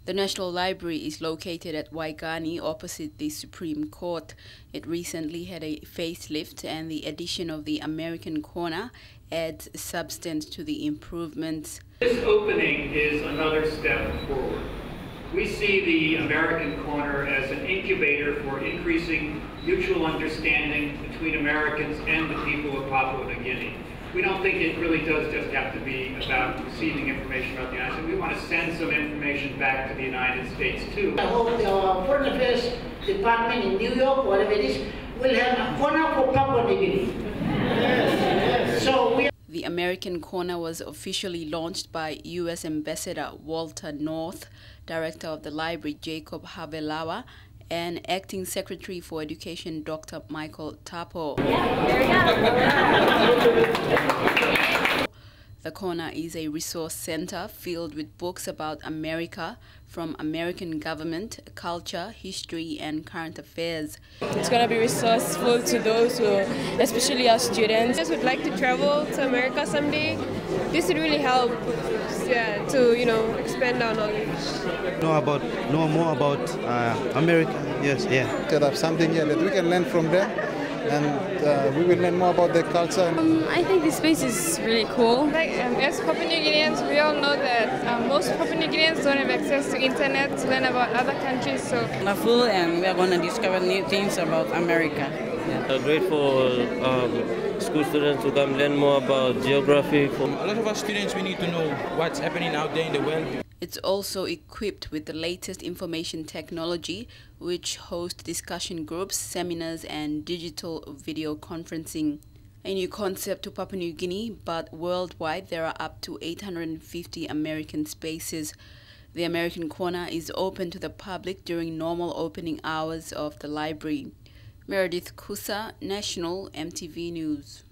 The National Library is located at Waigani opposite the Supreme Court. It recently had a facelift, and the addition of the American Corner adds substance to the improvements. This opening is another step forward. We see the American Corner as an incubator for increasing mutual understanding between Americans and the people of Papua New Guinea. We don't think it really does just have to be about receiving information about the United States. We want to send some information back to the United States too. I hope the Foreign Affairs Department in New York, whatever it is, will have a corner for Papua New Guinea. The American Corner was officially launched by U.S. Ambassador Walter North, Director of the Library Jacob Havelawa, and Acting Secretary for Education Dr. Michael Tapo. The Corner is a resource center filled with books about America, from American government, culture, history, and current affairs. It's going to be resourceful to those who, especially our students, who would like to travel to America someday. This would really help to expand our knowledge. Know more about America. Yes, yeah. Set up something here that we can learn from them, and we will learn more about their culture. I think this space is really cool. As Papua New Guineans, we all know that most Papua New Guineans don't have access to internet to learn about other countries. So wonderful, and we are going to discover new things about America. Yeah. Great for school students to come learn more about geography. A lot of our students, we need to know what's happening out there in the world. It's also equipped with the latest information technology, which hosts discussion groups, seminars, and digital video conferencing. A new concept to Papua New Guinea, but worldwide there are up to 850 American spaces. The American Corner is open to the public during normal opening hours of the library. Meredith Kusa, National MTV News.